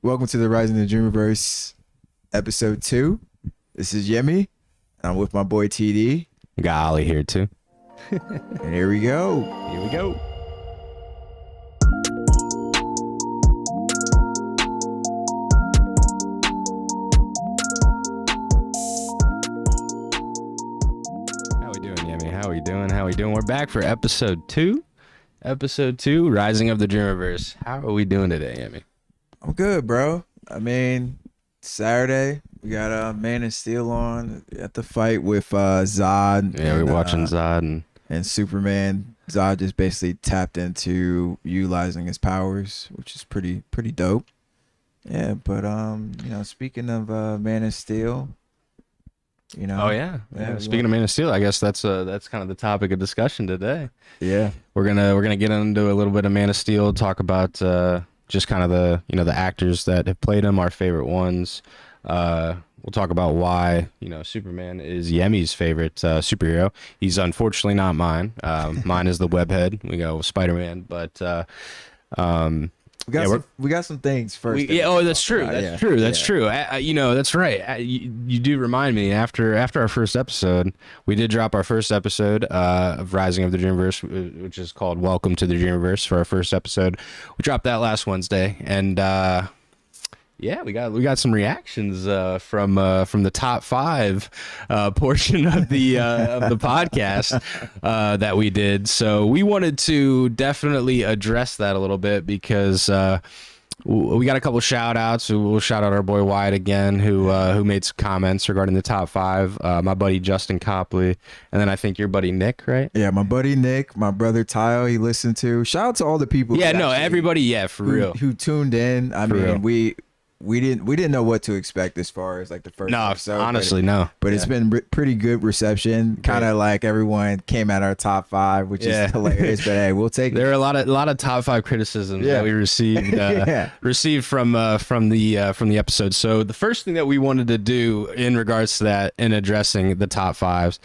Welcome to the Rising of the Dreamerverse, episode 2. This is Yemi, and I'm with my boy TD. Got Ollie here too. And here we go. Here we go. How we doing, Yemi? How we doing? We're back for episode 2. Episode 2, Rising of the Dreamerverse. How are we doing today, Yemi? I'm good, bro. I mean, Saturday, we got Man of Steel on at the fight with Zod. Yeah, we're watching Zod and Superman. Zod just basically tapped into utilizing his powers, which is pretty dope. Yeah, but speaking of Man of Steel, Oh yeah. Speaking of Man of Steel, I guess that's kind of the topic of discussion today. Yeah, we're gonna get into a little bit of Man of Steel, talk about just kind of the actors that have played him, our favorite ones. We'll talk about why Superman is Yemi's favorite superhero. He's unfortunately not mine. Mine is the webhead. We go with Spider-Man, but we got some things first. That's true. That's true. That's right. You do remind me. After our first episode, we did drop our first episode of Rising of the Dreamerverse, which is called Welcome to the Dreamerverse. For our first episode, we dropped that last Wednesday, and we got some reactions from the top 5 portion of the podcast that we did. So we wanted to definitely address that a little bit because we got a couple shout outs. We'll shout out our boy Wyatt again, who made some comments regarding the top 5. My buddy Justin Copley, and then I think your buddy Nick, right? Yeah, my buddy Nick, my brother Tyle, he listened to. Shout out to all the people. Yeah, everybody, for real, who tuned in. I mean, we didn't know what to expect as far as like the first episode. Honestly, but it's been pretty good reception. Kind of like everyone came at our top 5, which is hilarious. But hey, we'll take it. There are a lot of top 5 criticisms that we received received from the episode. So the first thing that we wanted to do in regards to that, in addressing the top 5s,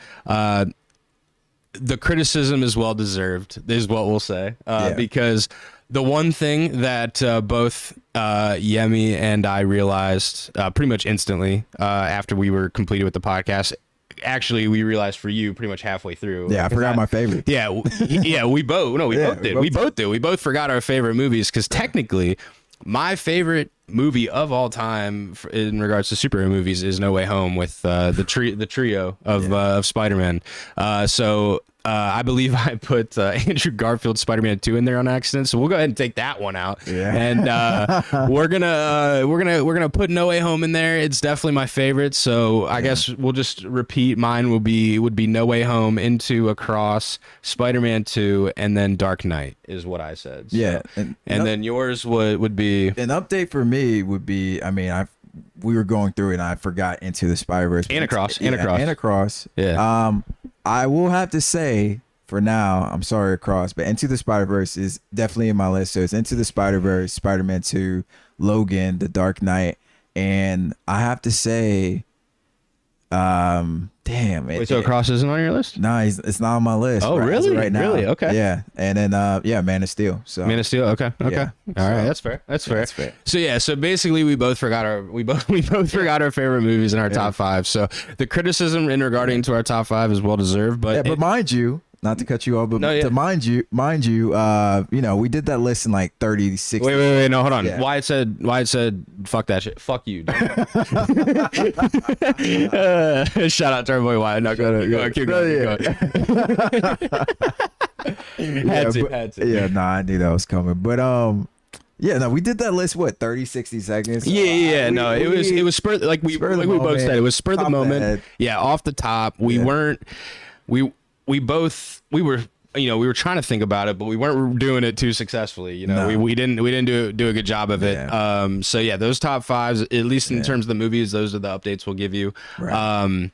the criticism is well deserved, is what we'll say, because the one thing that both Yemi and I realized pretty much instantly after we were completed with the podcast, actually we realized for you pretty much halfway through. Yeah, I forgot my favorite. We both did. We both forgot our favorite movies because technically my favorite movie of all time in regards to superhero movies is No Way Home with the trio of Spider-Man. So I believe I put Andrew Garfield's Spider-Man 2 in there on accident, so we'll go ahead and take that one out. Yeah. And we're gonna put No Way Home in there. It's definitely my favorite. So I guess we'll just repeat. Mine would be No Way Home, Into, Across, Spider-Man 2, and then Dark Knight is what I said. So, yeah. And then yours would be an update for me would be. I mean, we were going through it and I forgot Into the Spider-Verse and Across. Yeah. I will have to say, for now, I'm sorry, Across, but Into the Spider-Verse is definitely in my list. So it's Into the Spider-Verse, Spider-Man 2, Logan, The Dark Knight, and I have to say, so Across isn't on your list? No, it's not on my list. Oh, really? Right now. Really? Okay. Yeah, and then Man of Steel. So Man of Steel. Okay. Yeah. All right, that's fair. That's fair. So basically we both forgot our forgot our favorite movies in our top 5. So the criticism in regarding to our top 5 is well deserved. But mind you, not to cut you off, but to mind you, we did that list in like 30, 60. Wait, no, hold on. Yeah. Wyatt said, fuck that shit. Fuck you. Shout out to our boy Wyatt. No, go. Keep going. Had to. Yeah, I knew that was coming. But we did that list, 30, 60 seconds? It was spur, like we both said, it was spur the moment. Yeah, off the top. We were trying to think about it, but we weren't doing it too successfully. We didn't do a good job of it. Those top 5s, at least in terms of the movies, those are the updates we'll give you. Right.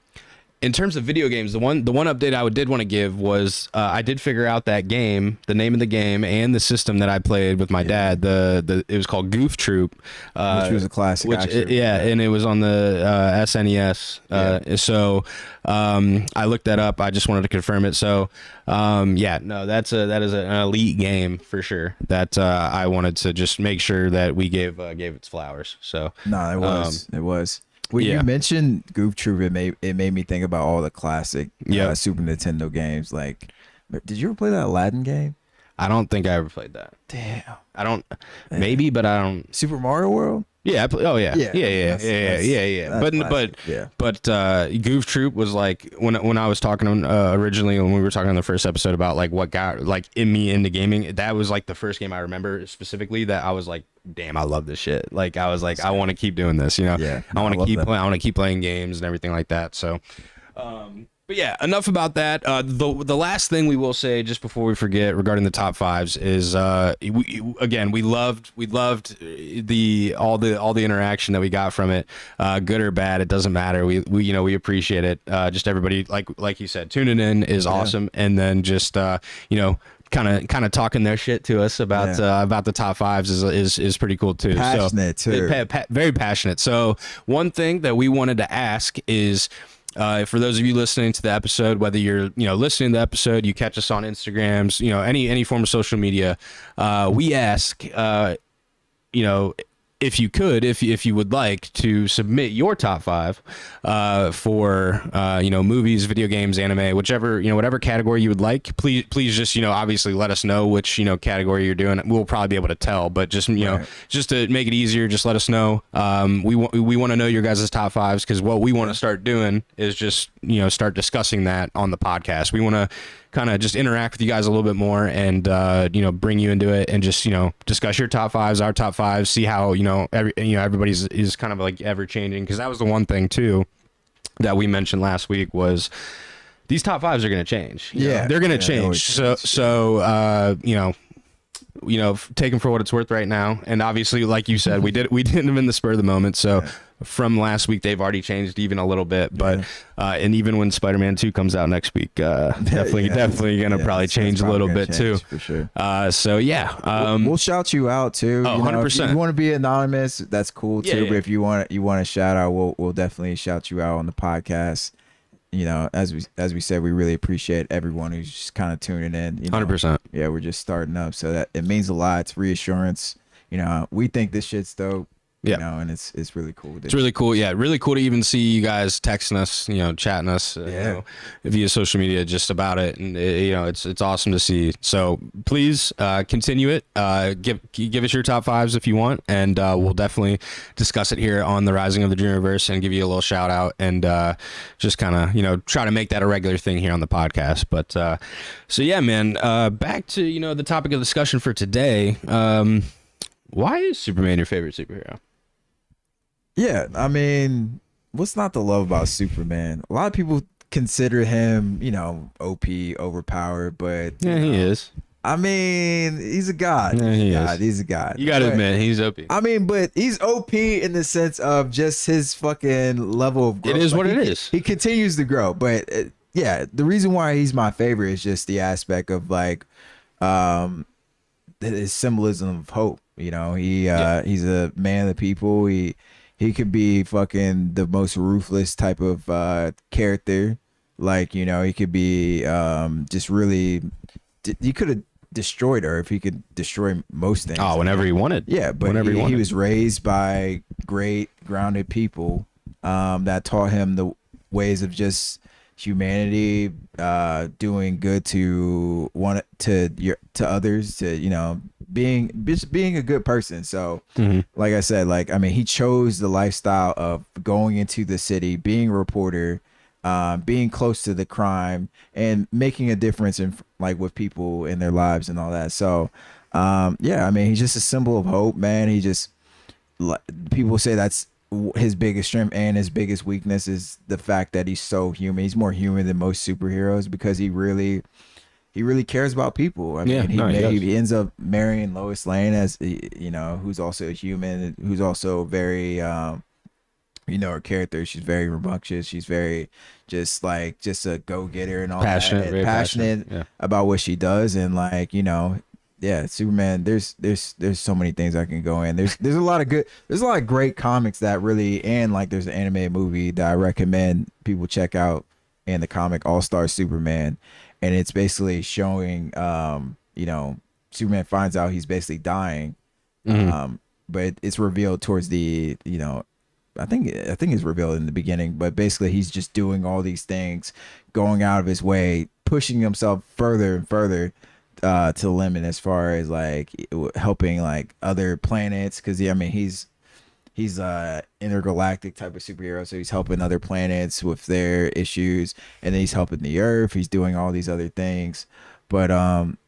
in terms of video games, the one update I did want to give was I did figure out that game, the name of the game, and the system that I played with my dad. It was called Goof Troop, which was a classic. And it was on the SNES. So I looked that up. I just wanted to confirm it. So that is an elite game for sure. That I wanted to just make sure that we gave its flowers. So no, it was. When you mentioned Goof Troop, it made me think about all the classic Super Nintendo games. Like, did you ever play that Aladdin game? I don't think I ever played that. Damn. I don't. Maybe, but I don't. Super Mario World? Yeah. Oh yeah. Yeah. But Goof Troop was like when I was talking originally when we were talking on the first episode about like what got like me into gaming. That was like the first game I remember specifically that I was like, damn, I love this shit. Like I was like, I want to keep doing this. You know, I want to keep playing. I want to keep playing games and everything like that. So. But yeah, enough about that. The last thing we will say just before we forget regarding the top fives is we loved all the interaction that we got from it, good or bad, it doesn't matter. We appreciate it. Just everybody like you said, tuning in is awesome, and then just kind of talking their shit to us about the top fives is pretty cool too. Passionate too. Very passionate. So one thing that we wanted to ask is. For those of you listening to the episode, whether you're listening to the episode, you catch us on Instagrams, any form of social media, we ask if you could, if you would like to submit your top five for movies, video games, anime, whatever category you would like, please just obviously let us know which category you're doing. We'll probably be able to tell, but just just to make it easier, just let us know. We want to know your guys' top fives, because what we want to start doing is just start discussing that on the podcast. We want to kind of just interact with you guys a little bit more and bring you into it and just discuss your top fives, our top fives, see how everybody's is kind of like ever changing, because that was the one thing too that we mentioned last week was these top fives are going to change. They're going to change. So take them for what it's worth right now. And obviously, like you said, we did them in the spur of the moment. So from last week, they've already changed even a little bit. But and even when Spider-Man 2 comes out next week, definitely going to probably change a little bit too. For sure. We'll shout you out too. 100%. If you want to be anonymous, that's cool too. But if you want a shout out, we'll definitely shout you out on the podcast. As we said, we really appreciate everyone who's just kind of tuning in. 100%. Yeah, we're just starting up, so that it means a lot. It's reassurance. We think this shit's dope. And it's really cool. It's really cool. Yeah, really cool to even see you guys texting us, chatting us, via social media just about it, and it's awesome to see. So please continue it. Give us your top fives if you want, and we'll definitely discuss it here on the Rising of the Dreamerverse and give you a little shout out and just kind of try to make that a regular thing here on the podcast. But so yeah, man. Back to the topic of discussion for today. Why is Superman your favorite superhero? Yeah, I mean, what's not to love about Superman? A lot of people consider him, OP, overpowered, but he is. I mean, he's a god. Yeah, he's a god. You gotta admit, he's OP. I mean, but he's OP in the sense of just his fucing level of growth. It is what it is. He continues to grow, but the reason why he's my favorite is just the aspect of like his symbolism of hope. He's a man of the people. He could be fucking the most ruthless type of character. Like, he could be just really, he could have destroyed Earth. He could destroy most things. Oh, whenever he wanted. Yeah, but he was raised by great, grounded people that taught him the ways of just humanity, doing good to others, to being a good person. So like I said, he chose the lifestyle of going into the city, being a reporter, being close to the crime, and making a difference in with people in their lives and all that. So he's just a symbol of hope, man. He just, people say that's his biggest strength, and his biggest weakness is the fact that he's so human. He's more human than most superheroes because he really cares about people. He ends up marrying Lois Lane, as who's also a human, who's also very her character. She's very rambunctious. She's very just a go getter and all Passionate, that. And very passionate yeah. about what she does, and yeah, Superman. There's so many things I can go in. There's a lot of great comics that really, and like there's an animated movie that I recommend people check out, in the comic All Star Superman, and it's basically showing Superman finds out he's basically dying, but it's revealed towards the I think it's revealed in the beginning, but basically he's just doing all these things, going out of his way, pushing himself further and further to the limit as far as like helping like other planets, because he's a intergalactic type of superhero, so he's helping other planets with their issues, and then he's helping the Earth. He's doing all these other things, but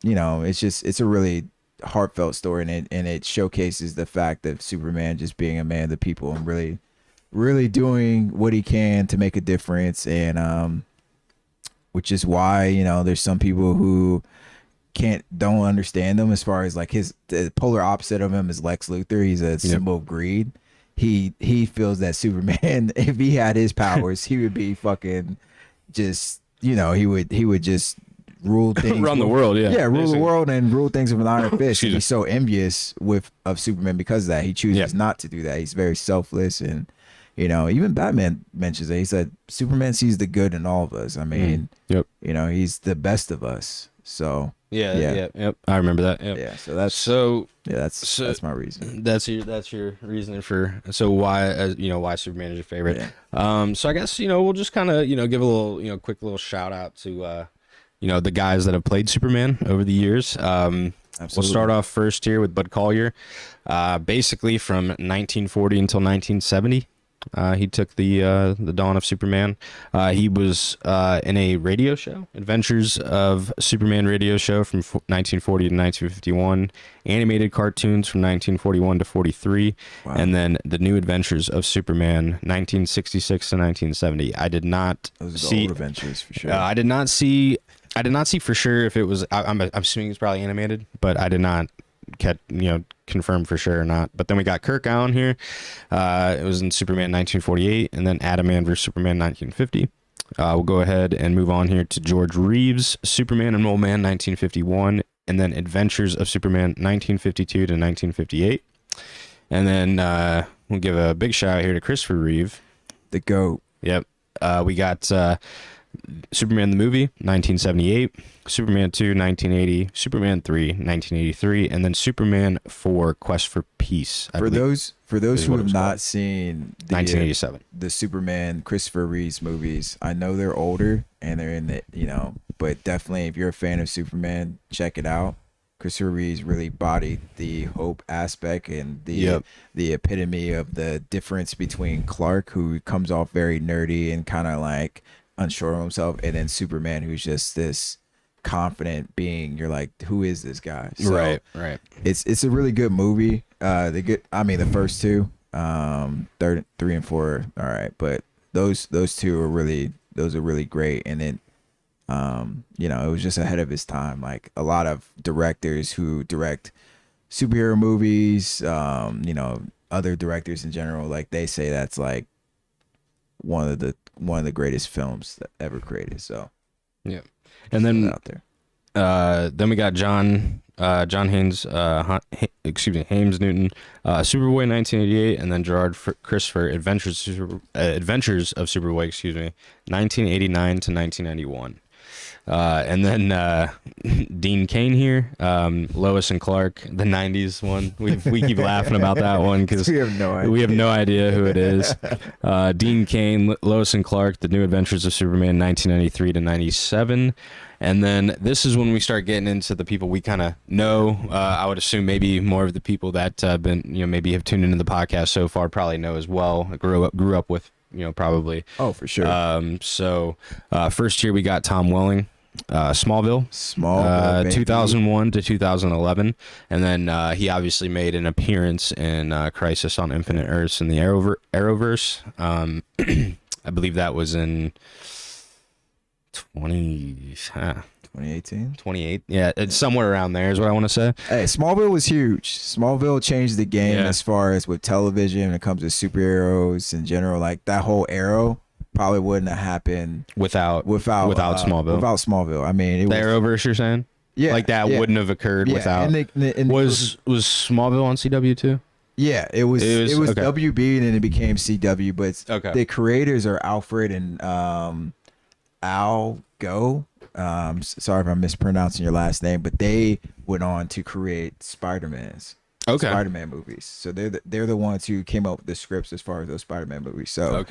it's a really heartfelt story, and it showcases the fact of Superman just being a man of the people and really doing what he can to make a difference, and which is why there's some people who don't understand him, as far as like the polar opposite of him is Lex Luthor. He's a symbol of greed. He feels that Superman, if he had his powers, he would be fucking just he would just rule things, run the world, rule the world and rule things with an iron fist. He's so envious of Superman because of that. He chooses not to do that. He's very selfless, and even Batman mentions it. He said Superman sees the good in all of us. I mean, he's the best of us. So yep. I remember that. Yep. Yeah. So that's my reason. That's your reasoning for why Superman is your favorite. Yeah. So I guess we'll just kind of give a little quick little shout out to the guys that have played Superman over the years. We'll start off first here with Bud Collyer. Basically from 1940 until 1970. He took the Dawn of Superman. He was in a radio show, Adventures of Superman radio show from 1940 to 1951, animated cartoons from 1941 to 43, and then the New Adventures of Superman 1966 to 1970. I did not see old adventures for sure. I did not see for sure if it was. I'm assuming it's probably animated, but I did not confirm for sure or not. But then we got Kirk Allen here. It was in Superman 1948, and then Adam vs Superman 1950. We'll go ahead and move on here to George Reeves, Superman and Mole Man 1951, and then Adventures of Superman 1952 to 1958. And then we'll give a big shout out here to Christopher Reeve, the GOAT. Yep. We got Superman the movie 1978, Superman 2 1980, Superman 3 1983, and then Superman 4 Quest for Peace. For those who have not seen 1987 the Superman Christopher Reeves movies, I know they're older and they're in the but definitely if you're a fan of Superman, check it out. Christopher Reeves really bodied the hope aspect and the epitome of the difference between Clark, who comes off very nerdy and kind of like unsure of himself, and then Superman, who's just this confident being. You're like, who is this guy? So right. It's a really good movie. The first two, third, 3 and 4, all right, but those two are really great. And then it was just ahead of his time. Like a lot of directors who direct superhero movies, other directors in general, like they say that's like one of the greatest films that ever created. So yeah. And then out there, then we got John Haynes, Haynes Newton, Superboy 1988, and then Gerard Christopher, Adventures of Superboy, 1989 to 1991. And then Dean Cain here, Lois and Clark, the 90s one. We keep laughing about that one because we have no idea who it is. Dean Cain, Lois and Clark, The New Adventures of Superman 1993 to 97. And then this is when we start getting into the people we kind of know. I would assume maybe more of the people that maybe have tuned into the podcast so far probably know as well. Grew up with, probably. Oh, for sure. So first year we got Tom Welling. Smallville, 2001 to 2011, and then he obviously made an appearance in Crisis on Infinite Earths in the Arrowverse. I believe that was in 2010. 2018. 28. Yeah, it's somewhere around there is what I want to say. Hey, Smallville was huge. Smallville changed the game as far as with television when it comes to superheroes in general. Like that whole arrow probably wouldn't have happened without Smallville. Without Smallville. I mean, it the was, Arrowverse, you're saying? Yeah, like that wouldn't have occurred without. Was Smallville on CW too? Yeah, it was okay. WB and then it became CW. But okay. The creators are Alfred and Al Go. Sorry if I'm mispronouncing your last name, but they went on to create Spider-Man movies. So they're the ones who came up with the scripts as far as those Spider-Man movies. So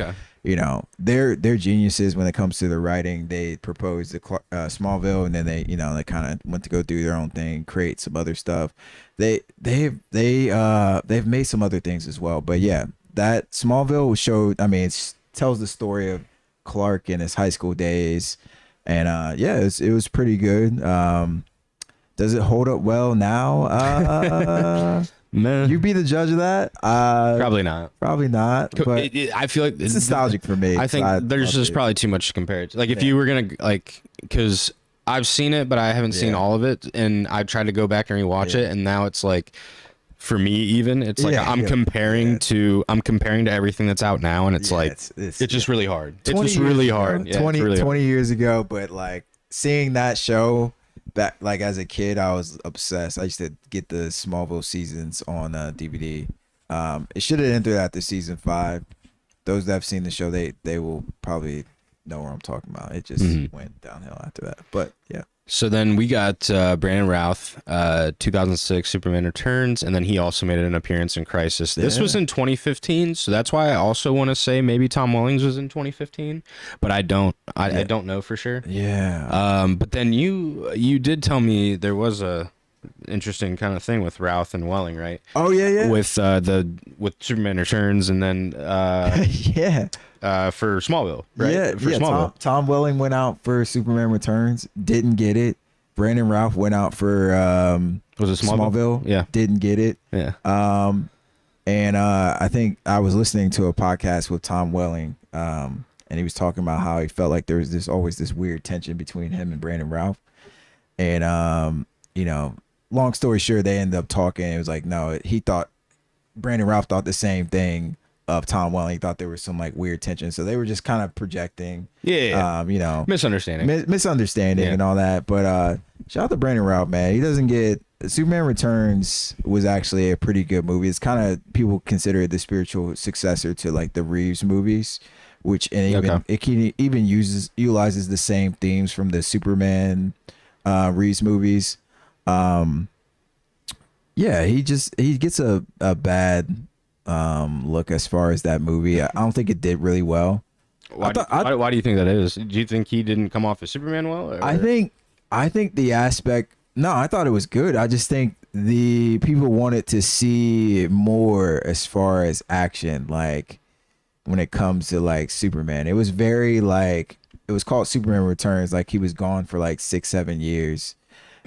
they're geniuses when it comes to the writing. They proposed the Smallville, and then they kind of went to go do their own thing, create some other stuff. They've made some other things as well. But yeah, that Smallville showed. I mean, it tells the story of Clark in his high school days, and it was pretty good. Does it hold up well now? You be the judge of that. Probably not. Probably not. But I feel like it's nostalgic for me. I think there's just probably too much to compare it to. Like if you were gonna because I've seen it, but I haven't seen all of it, and I tried to go back and rewatch it, and now it's like, for me, even it's like I'm comparing to everything that's out now, and it's it's just really hard. It's just really hard. 20 years ago, but like seeing that show. Back like as a kid, I was obsessed. I used to get the Smallville seasons on DVD. It should have entered after season 5. Those that have seen the show, they will probably know what I'm talking about. It just went downhill after that. But yeah. So then we got Brandon Routh, 2006 Superman Returns, and then he also made an appearance in Crisis. This was in 2015, so that's why I also want to say maybe Tom Wellings was in 2015, but I don't know for sure. Yeah. But then you did tell me there was a interesting kind of thing with Routh and Welling, right? Oh yeah. With Superman Returns, and then for Smallville, right? Yeah, for Smallville. Tom Welling went out for Superman Returns, didn't get it. Brandon Routh went out for was it Smallville? Yeah, didn't get it. Yeah. And I think I was listening to a podcast with Tom Welling, and he was talking about how he felt like there was always this weird tension between him and Brandon Routh, and long story short, they ended up talking. It was like, no, Brandon Routh thought the same thing of Tom Welling. He thought there was some like weird tension. So they were just kind of projecting. Misunderstanding. Misunderstanding and all that. But shout out to Brandon Routh, man. He doesn't get Superman Returns was actually a pretty good movie. It's kind of people consider it the spiritual successor to like the Reeves movies, which even utilizes the same themes from the Superman Reeves movies. He gets a bad look as far as that movie. I don't think it did really well. Why do you think that is? Do you think he didn't come off as Superman well? Or? I think the aspect. No, I thought it was good. I just think the people wanted to see more as far as action, like when it comes to like Superman. It was very like it was called Superman Returns. Like he was gone for like 6-7 years.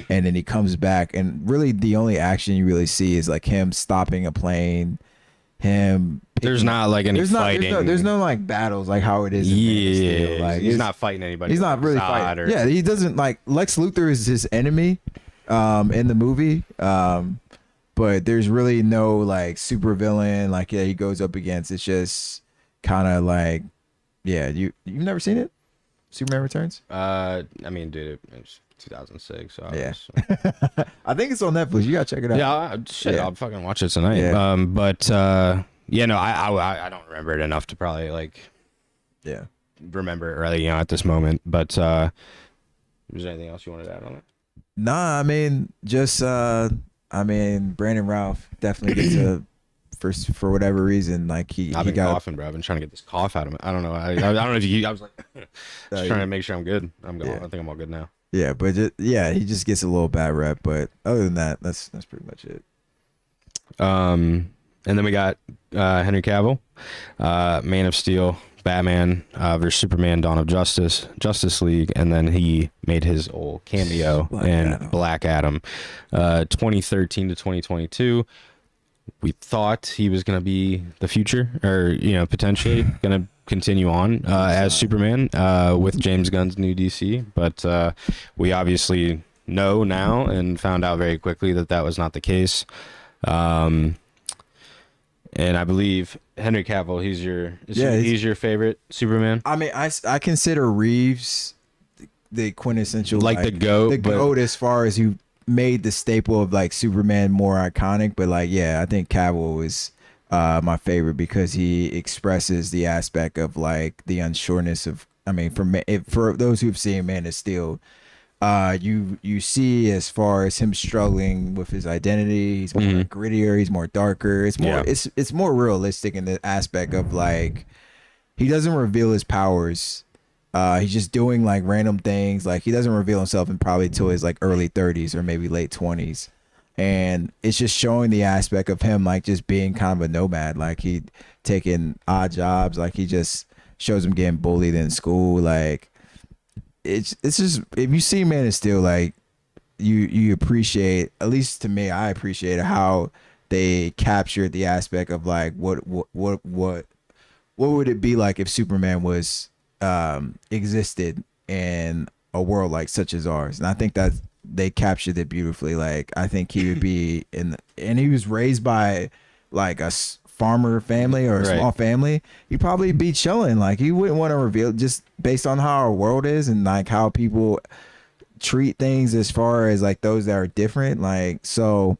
And then he comes back, and really the only action you really see is like him stopping a plane, there's not like any fighting. There's no like battles like how it is in Man of Steel. Like he's not fighting anybody. He's not really fighting. Yeah, he doesn't like Lex Luthor is his enemy in the movie. But there's really no like super villain like he goes up against. It's just kind of like you've never seen it? Superman Returns? I mean, dude, it's 2006. So I think it's on Netflix. You gotta check it out. I'll fucking watch it tonight. I don't remember it enough to probably like remember it really at this moment. But was there anything else you wanted to add on it? Nah, I mean just Brandon Routh definitely gets a for whatever reason, like I've been coughing, bro. I've been trying to get this cough out of me. I don't know. I don't know if I was like just trying to make sure I'm good. I think I'm all good now. Yeah, but he just gets a little bad rep. But other than that, that's pretty much it. And then we got Henry Cavill, Man of Steel, Batman versus Superman, Dawn of Justice League, and then he made his old cameo in Black Adam, 2013 to 2022. we thought he was going to be the future, or potentially going to continue on as Superman with James Gunn's new DC, but we obviously know now and found out very quickly that that was not the case. And I believe Henry Cavill, he's your favorite Superman. I mean, I consider Reeves the quintessential, like the GOAT, as far as who made the staple of like Superman more iconic. But like, yeah, I think Cavill is my favorite because he expresses the aspect of like the unsureness of. I mean, for those who've seen Man of Steel, you see as far as him struggling with his identity. He's more grittier. He's more darker. It's more it's more realistic in the aspect of like he doesn't reveal his powers. He's just doing like random things. Like he doesn't reveal himself in probably till his like early 30s or maybe late 20s. And it's just showing the aspect of him like just being kind of a nomad. Like he taking odd jobs. Like he just shows him getting bullied in school. Like it's just, if you see Man of Steel, like you appreciate, at least to me, I appreciate how they captured the aspect of like what would it be like if Superman was existed in a world like such as ours. And I think that they captured it beautifully. Like I think he would be and he was raised by like a farmer family or a small family. He'd probably be chilling. Like he wouldn't want to reveal, just based on how our world is and like how people treat things as far as like those that are different. Like, so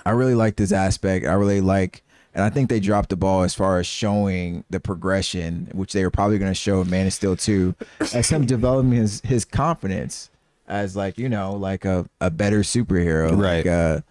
I really like this aspect. I really like, and I think they dropped the ball as far as showing the progression, which they were probably going to show in Man of Steel 2, as him developing his confidence as like, like a better superhero. Right. Like,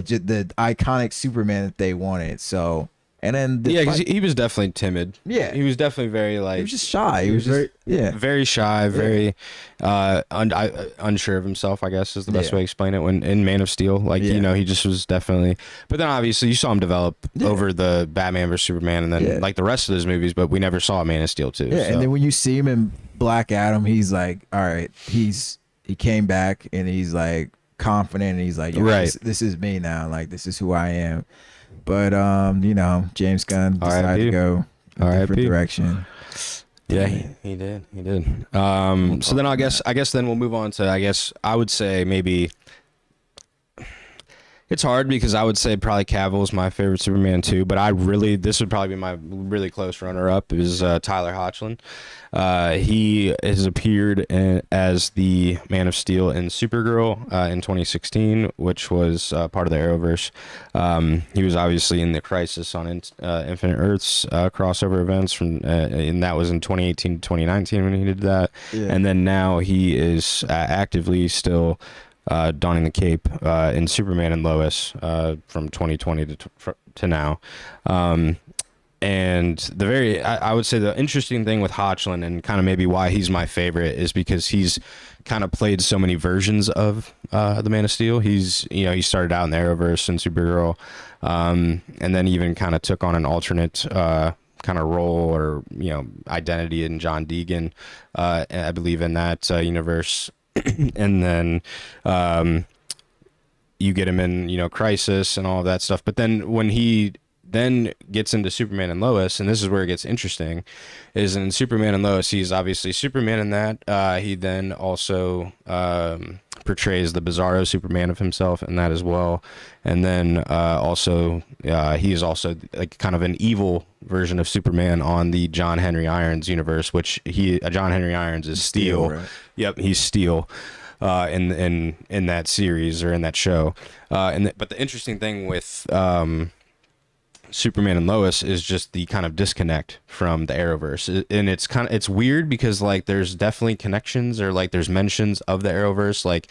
just the iconic Superman that they wanted. So, and then because he was definitely timid. Yeah, he was definitely very like, he was just shy. He was just very shy, very unsure of himself, I guess is the best way to explain it. When in Man of Steel, like he just was definitely. But then obviously you saw him develop over the Batman vs Superman, and then like the rest of his movies. But we never saw Man of Steel 2. Yeah, so. And then when you see him in Black Adam, he's like, all right, he came back and he's like confident, and he's like, this is me now. Like this is who I am. But James Gunn decided to go a different direction. Yeah, he did. So then I guess then we'll move on to, I would say maybe it's hard because I would say probably Cavill is my favorite Superman too, but this would probably be my really close runner-up is Tyler Hoechlin. He has appeared as the Man of Steel in Supergirl in 2016, which was part of the Arrowverse. He was obviously in the Crisis on Infinite Earths crossover events, and that was in 2018 to 2019 when he did that. Yeah. And then now he is actively still donning the cape in Superman and Lois from 2020 to now. And I would say the interesting thing with Hoechlin, and kind of maybe why he's my favorite, is because he's kind of played so many versions of the Man of Steel. He started out in the Arrowverse and Supergirl, and then even kind of took on an alternate kind of role or identity in John Deegan, I believe, in that universe. And then you get him in Crisis and all of that stuff. But then when he then gets into Superman and Lois, and this is where it gets interesting, is in Superman and Lois, he's obviously Superman in that. He then also portrays the bizarro Superman of himself in that as well. And then also he is also like kind of an evil version of Superman on the John Henry Irons universe, which John Henry Irons is Steel. Right? Yep, he's Steel in that series or in that show. But the interesting thing with Superman and Lois is just the kind of disconnect from the Arrowverse, and it's weird because like there's definitely connections, or like there's mentions of the Arrowverse, like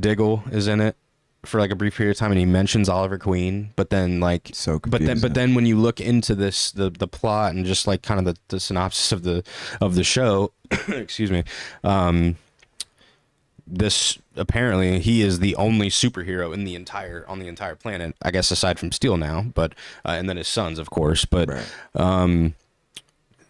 Diggle is in it for like a brief period of time, and he mentions Oliver Queen, but then like so confusing. but then when you look into this the plot and just like kind of the synopsis of the show excuse me, this apparently he is the only superhero on the entire planet, I guess, aside from Steel now, but and then his sons, of course, but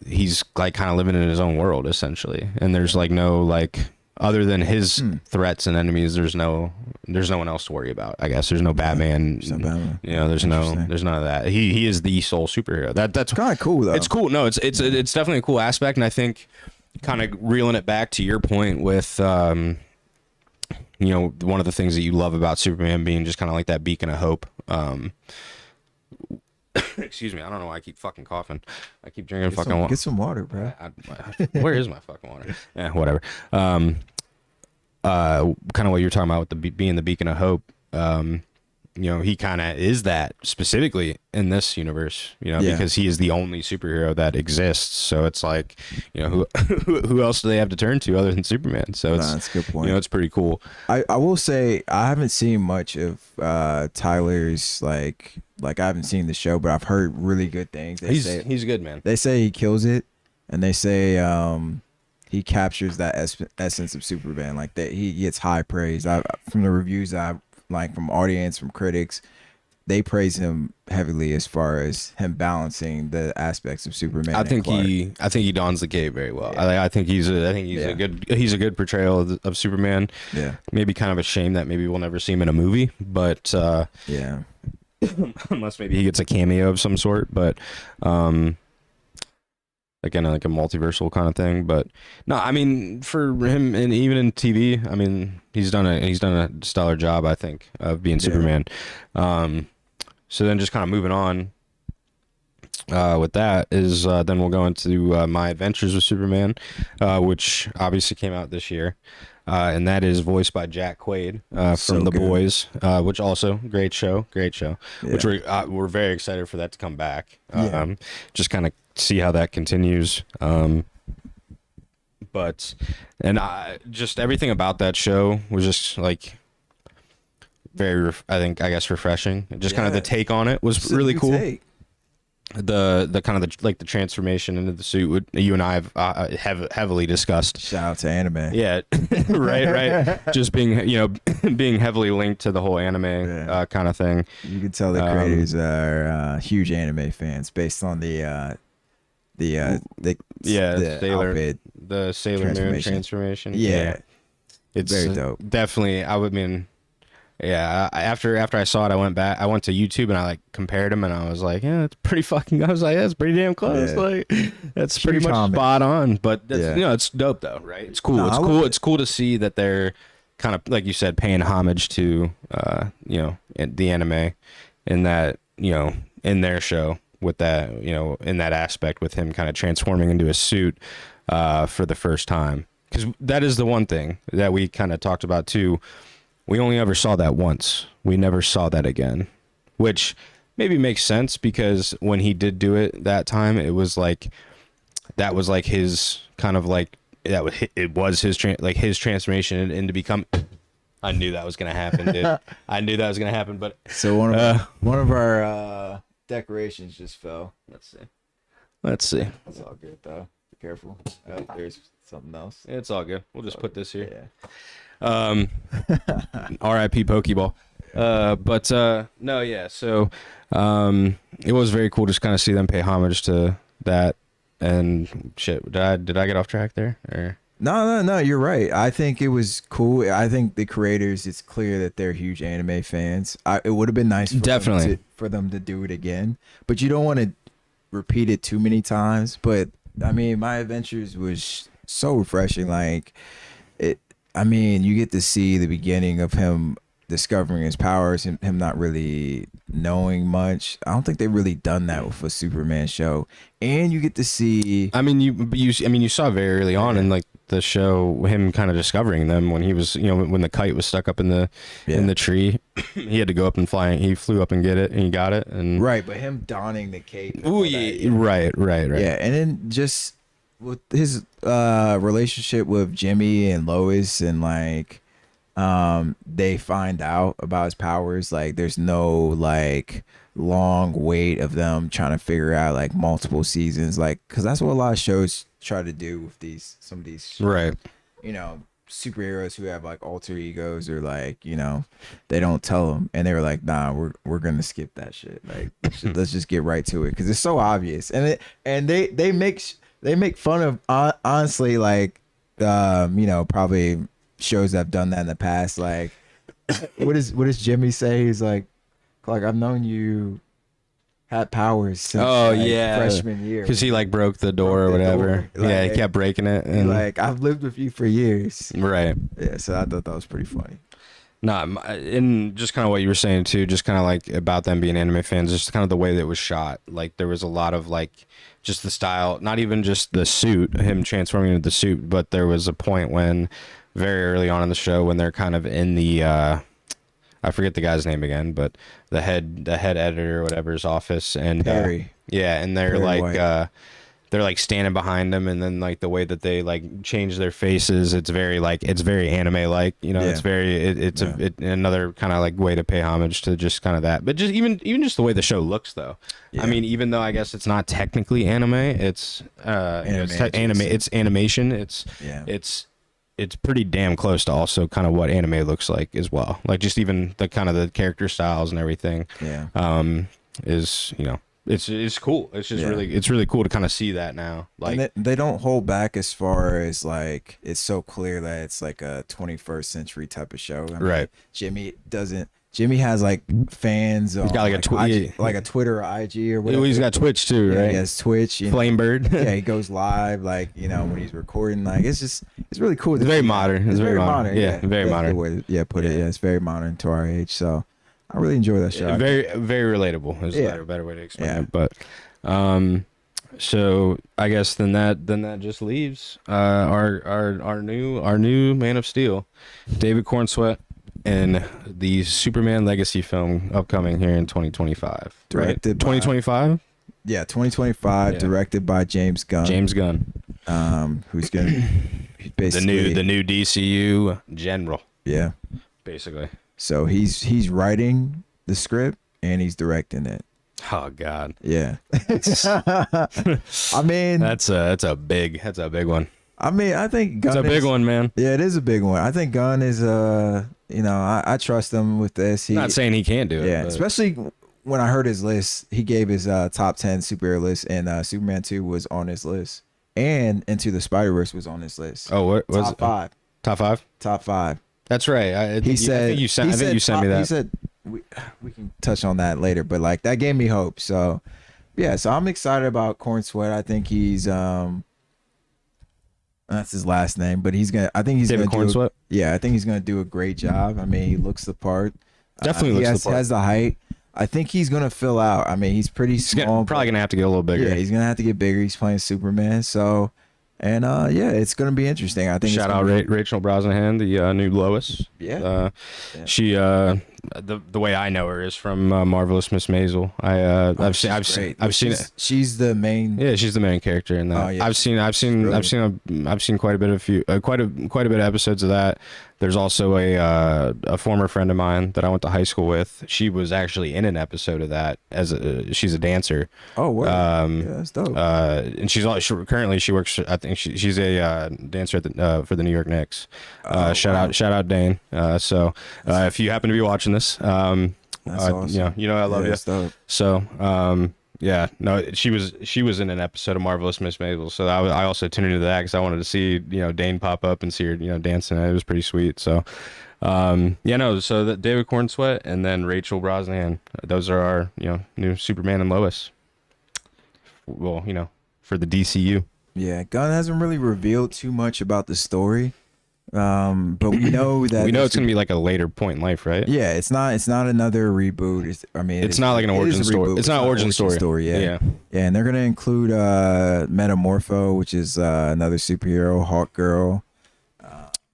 he's like kind of living in his own world essentially, and there's like no like other than his threats and enemies, there's no one else to worry about. I guess there's no Batman. There's no Batman. You know, there's none of that. He is the sole superhero. That's kind of cool though. It's cool. No, it's definitely a cool aspect, and I think kind of reeling it back to your point with you know, one of the things that you love about Superman being just kind of like that beacon of hope. Excuse me, I don't know why I keep fucking coughing. I keep drinking fucking water. Get some water, bro. Where is my fucking water? Yeah, whatever. Kind of what you're talking about with being the beacon of hope. You know, he kind of is that specifically in this universe, you know, because he is the only superhero that exists. So it's like, you know, who else do they have to turn to other than Superman? So that's a good point. You know, it's pretty cool. I will say I haven't seen much of Tyler's like I haven't seen the show, but I've heard really good things. He's good, man. They say he kills it, and they say he captures that essence of Superman. Like that, he gets high praise. From the reviews I like from audience, from critics, they praise him heavily as far as him balancing the aspects of Superman. I think he dons the cape very well. Yeah. I think he's a good portrayal of Superman. Yeah, maybe kind of a shame that maybe we'll never see him in a movie, but yeah, unless maybe he gets a cameo of some sort, but again, like a multiversal kind of thing. But no, I mean, for him, and even in TV, I mean, he's done a stellar job, I think, of being Superman. So then just kind of moving on with that is then we'll go into My Adventures with Superman, which obviously came out this year. And that is voiced by Jack Quaid from The Boys, which also great show, which we're very excited for that to come back. Just kind of see how that continues. But just everything about that show was just like very, I guess refreshing. Just kind of the take on it was really cool. The kind of the transformation into the suit you and I have heavily discussed. Shout out to anime. Yeah, right. Just being being heavily linked to the whole anime kind of thing. You can tell the creators are huge anime fans based on the Sailor Moon transformation. Yeah, it's very dope. Definitely, after I saw it, I went to YouTube and I like compared them, and I was like, yeah, it's pretty fucking. I was like, that's pretty damn close. Yeah. Like, that's pretty much spot on. But that's, it's dope though, right? It's cool. It's cool. It's cool to see that they're kind of, like you said, paying homage to the anime, in that, in their show, with that, in that aspect, with him kind of transforming into a suit for the first time. Because that is the one thing that we kind of talked about too. We only ever saw that once. We never saw that again, which maybe makes sense, because when he did do it that time, it was like, that was like his kind of like, it was his his transformation into become. I knew that was gonna happen, dude. I knew that was gonna happen. But so one of our decorations just fell. Let's see. It's all good though. Be careful. There's something else. It's all good. We'll just put this here. Yeah. R.I.P. Pokeball. No, yeah. So, it was very cool just kind of see them pay homage to that. And shit, did I get off track there? Or? No, you're right. I think it was cool. I think the creators, it's clear that they're huge anime fans. It would have been nice for them to do it again, but you don't want to repeat it too many times. But I mean, My Adventures was so refreshing. Like it. I mean, you get to see the beginning of him discovering his powers, and him not really knowing much. I don't think they've really done that with a Superman show. And you get to see. I mean, you saw very early on in like the show him kind of discovering them when he was, when the kite was stuck up in the tree. He had to go up and fly. He flew up and get it, and he got it. And right, but him donning the cape. Oh yeah, right. Yeah, and then just with his relationship with Jimmy and Lois, and like they find out about his powers, like there's no like long wait of them trying to figure out like multiple seasons, like because that's what a lot of shows try to do with some of these right superheroes who have like alter egos, or like they don't tell them, and they were like, nah, we're gonna skip that shit, like let's just get right to it, because it's so obvious. And they make fun of honestly, like Probably shows that have done that in the past. Like, what does Jimmy say? He's like, I've known you had powers since freshman year, because he like broke the door or whatever. Like, he kept breaking it, and like, I've lived with you for years. Right. Yeah, so I thought that was pretty funny. And just kind of what you were saying too, just kind of like about them being anime fans, just kind of the way that it was shot. Like, there was a lot of like just the style, not even just the suit, him transforming into the suit, but there was a point when very early on in the show when they're kind of in the I forget the guy's name again, but the head editor or whatever's office, and Perry. And they're Perry like White. they're like standing behind them, and then like the way that they like change their faces, it's very anime like, it's very another kind of like way to pay homage to just kind of that. But just even just the way the show looks though. Yeah. I mean, even though I guess it's not technically anime, it's it's animation. It's pretty damn close to also kind of what anime looks like as well. Like, just even the kind of the character styles and everything. Yeah. Is it's cool. It's just really cool to kind of see that now. Like, and they don't hold back as far as like, it's so clear that it's like a 21st century type of show. I mean, right. Jimmy has like fans on, he's got like a Twitter or IG or whatever. He's got Twitch too, right? He has Twitch. Flamebird. Yeah, he goes live when he's recording. Like, it's really cool. It's very modern. It's very modern. Yeah, very modern. Put it. Yeah, it's very modern to our age. So I really enjoy that show. Very, very relatable is a better way to explain it. But so I guess then that just leaves our new Man of Steel, David Cornsweet, in the Superman Legacy film upcoming here in 2025. Directed 2025? Yeah, 2025. Yeah. Directed by James Gunn. Who's gonna basically the new DCU general. Yeah. Basically. So he's writing the script and he's directing it. Oh God. Yeah. I mean, that's a big one. I mean, I think Gunn it's a big one, man. Yeah, it is a big one. I think Gunn is I trust him with this. Not saying he can't do it. Yeah, but. especially when I heard his list. He gave his top 10 superhero list, and Superman 2 was on his list, and Into the Spider-Verse was on his list. Oh, what was top 5? Top 5? Top 5. That's right. I think you sent me that. He said we can touch on that later, but like, that gave me hope. So yeah, so I'm excited about Cornsweet. I think he's that's his last name, but I think he's David Cornsweet. I think he's gonna do a great job. I mean, he looks the part. Definitely looks the part. He has the height. I think he's gonna fill out. I mean, he's pretty small. Probably gonna have to get a little bigger. Yeah, he's gonna have to get bigger. He's playing Superman, so. And it's gonna be interesting. I think. Shout out Rachel Brosnahan, the new Lois. Yeah. She the way I know her is from Marvelous Miss Maisel. I've seen it. She's the main. Yeah, she's the main character in that. Oh, yeah. I've seen quite a bit of episodes of that. There's also a former friend of mine that I went to high school with. She was actually in an episode of that she's a dancer. Oh, wow. Yeah, that's dope. And currently she works. I think she's a dancer at for the New York Knicks. Shout out Dane. So if you happen to be watching this, that's awesome. I love you. Dope. So she was in an episode of Marvelous Miss Maisel, so I also tuned into that because I wanted to see Dane pop up and see her dancing. It was pretty sweet. So so that David Cornsweet and then Rachel Brosnahan, those are our new Superman and Lois. Well, for the DCU. Yeah, Gunn hasn't really revealed too much about the story. But we know that it's gonna be like a later point in life, right? Yeah, it's not another reboot. It's not like an origin story. It's not an origin story. Yeah, and they're gonna include Metamorpho, which is another superhero, Hawk Girl,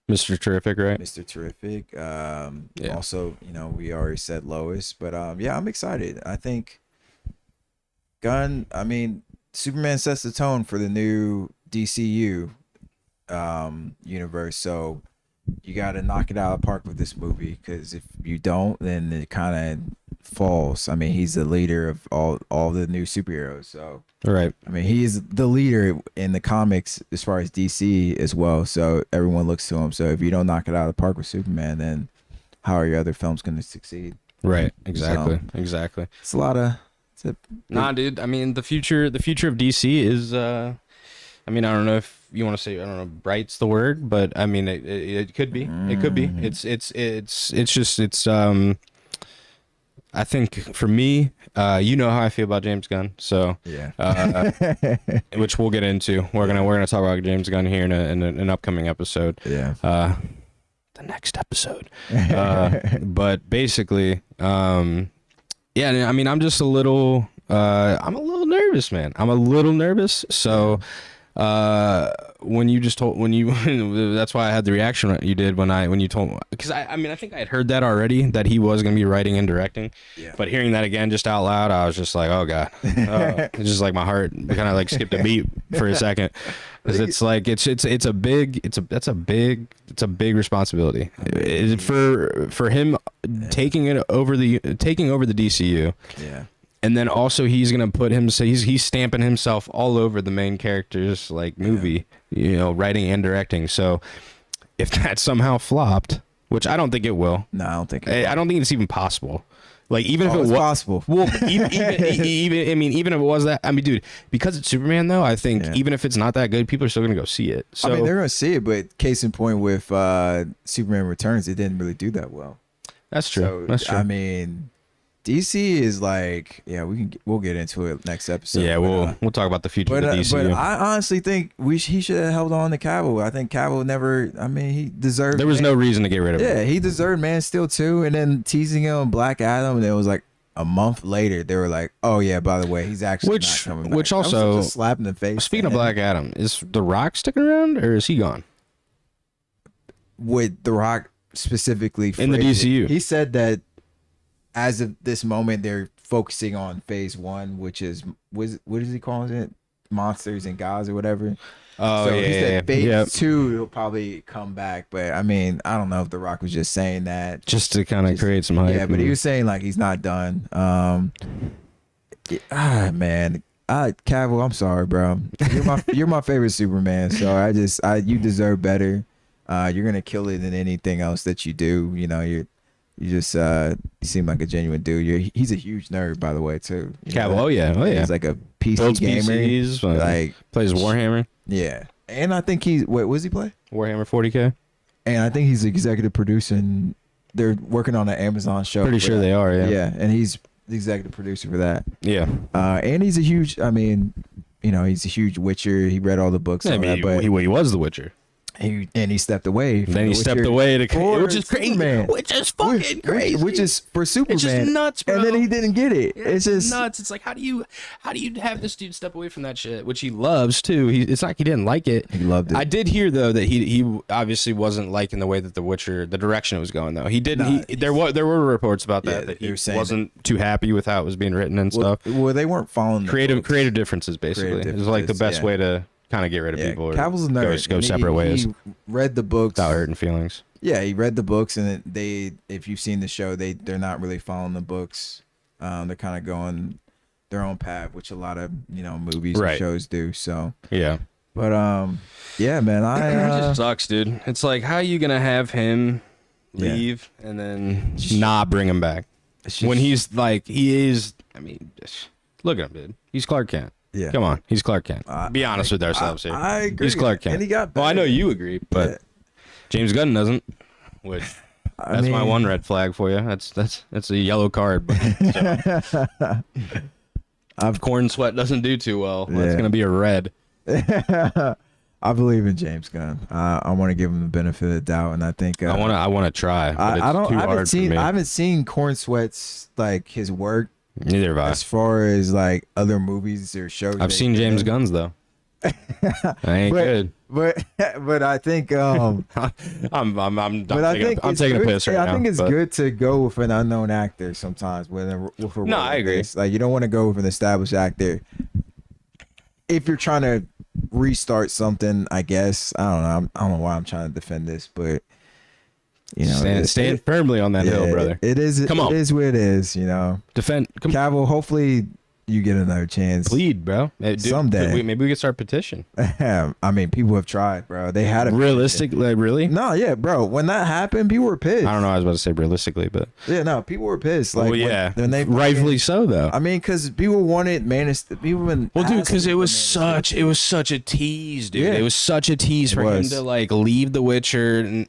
Mr. Terrific, right? Mr. Terrific. Also, we already said Lois, but I'm excited. I think Gunn. I mean, Superman sets the tone for the new DCU universe, so you got to knock it out of the park with this movie, because if you don't, then it kind of falls. I mean, he's the leader of all the new superheroes, so right. I mean, he is the leader in the comics as far as DC as well, so everyone looks to him. So if you don't knock it out of the park with Superman, then how are your other films going to succeed? Right. Exactly. It's a lot of dude, I mean, the future of DC is I mean, I don't know if you want to say, I don't know, bright's the word, but I mean, it could be. It could be. I think for me, you know how I feel about James Gunn, so Yeah. Which we'll get into. We're gonna talk about James Gunn here in an upcoming episode. Yeah. The next episode. But basically, yeah. I mean, I'm just a little. I'm a little nervous, man. I'm a little nervous. So, when you that's why I had the reaction you did when you told me, because I mean, I think I had heard that already, that he was going to be writing and directing. Yeah. But hearing that again just out loud, I was just like, oh God. It's just like my heart kind of like skipped a beat for a second. Because it's like, it's a big responsibility. For him taking over the DCU. Yeah. And then also he's gonna put he's stamping himself all over the main character's like movie, writing and directing. So if that somehow flopped, which I don't think it will. No, I don't think. I don't think it's even possible. Like even if it was was possible. Well, even if it was that. I mean, dude, because it's Superman though, I think even if it's not that good, people are still gonna go see it. So I mean, they're gonna see it, but case in point with Superman Returns, it didn't really do that well. That's true. So, that's true. I mean, DC is like, we'll get into it next episode. Yeah, we'll talk about the future of the DCU. But I honestly think he should have held on to Cavill. I think Cavill never. I mean, he deserved. There was no reason to get rid of him. Yeah, he deserved Man of Steel 2, and then teasing him Black Adam, and it was like a month later they were like, oh yeah, by the way, he's actually not coming back. Which also, that was a slap in the face. Speaking of Black Adam, is The Rock sticking around or is he gone? With The Rock specifically in the DCU, he said that as of this moment, they're focusing on phase 1, which is what is he calling it? Monsters and Gods or whatever. Oh, so yeah. he said phase 2 he'll probably come back, but I mean, I don't know if The Rock was just saying that just to kind of create some hype. Yeah, but he was saying like he's not done. Man. Cavill, I'm sorry, bro. You're my favorite Superman, so you deserve better. You're gonna kill it in anything else that you do. You seem like a genuine dude. He's a huge nerd, by the way, too. Cavill, oh yeah. He's like a PC Builds gamer. PCs, like plays Warhammer. Yeah, and I think what does he play? Warhammer 40K. And I think he's the executive producer, and they're working on an Amazon show. Pretty sure they are. Yeah. Yeah, and he's the executive producer for that. Yeah. And he's a huge. I mean, he's a huge Witcher. He read all the books. Yeah, but he was the Witcher. He stepped away. Then he stepped away which is crazy. Superman. Which is fucking crazy. Which is for Superman. It's just nuts, bro. And then he didn't get it. It's just nuts. It's like how do you have this dude step away from that shit, which he loves too. It's like he didn't like it. He loved it. I did hear though that he obviously wasn't liking the way that the Witcher, the direction it was going though. He didn't. There were reports about that he wasn't too happy with how it was being written and stuff. Well, they weren't following creative differences basically. It was like the best way to kind of get rid of people. Cavill's a nerd. Go separate ways. He read the books without hurting feelings. Yeah, he read the books, and if you've seen the show, they're not really following the books. They're kind of going their own path, which a lot of movies and shows do. So yeah, but yeah, man, it just sucks, dude. It's like, how are you gonna have him leave and then not bring him back when he's like he is? I mean, look at him, dude. He's Clark Kent. Yeah. Come on. He's Clark Kent. Be honest with ourselves here. I agree. He's Clark Kent. And he got better. Well, I know you agree, but James Gunn doesn't. Which that's my one red flag for you. That's a yellow card. So. If Corn Sweat doesn't do too well, that's gonna be a red. I believe in James Gunn. I want to give him the benefit of the doubt, and I think I want to try. But I haven't seen Corn Sweat's like his work. Neither have I. As far as like other movies or shows, I've seen James Gunn's though. I ain't good. But I think I'm taking a piss right now. I think it's good to go with an unknown actor sometimes with a role. I agree. Like you don't want to go with an established actor if you're trying to restart something. I guess I don't know why I'm trying to defend this, but stand firmly on that hill, brother. It is. Come on. It is what it is. Defend. Cavill. Hopefully, you get another chance. Plead, bro. Someday. Maybe we could start a petition. I mean, people have tried, bro. They had a realistic, like, really? No, yeah, bro. When that happened, people were pissed. I don't know. I was about to say realistically, but yeah, no, people were pissed. Like, when they rightfully so, though. I mean, because people wanted people been dude, because it was such a tease, dude. Yeah. It was such a tease for him to like leave The Witcher. And,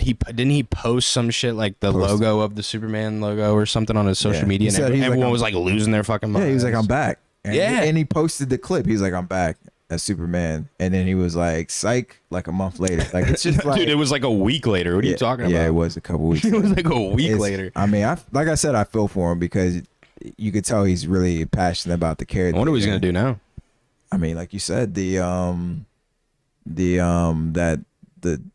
he post some shit like the logo of the Superman logo or something on his social media, and everyone was like losing their fucking mind. Yeah, he was like, I'm back. And and he posted the clip. He's like, I'm back as Superman, and then he was like, psych, like a month later. Like, it's just like, dude, it was like a week later. What are you talking about? Yeah, it was a couple weeks. It was like a week later. I mean, like I said, I feel for him because you could tell he's really passionate about the character. I wonder what he's gonna do now. I mean, like you said, the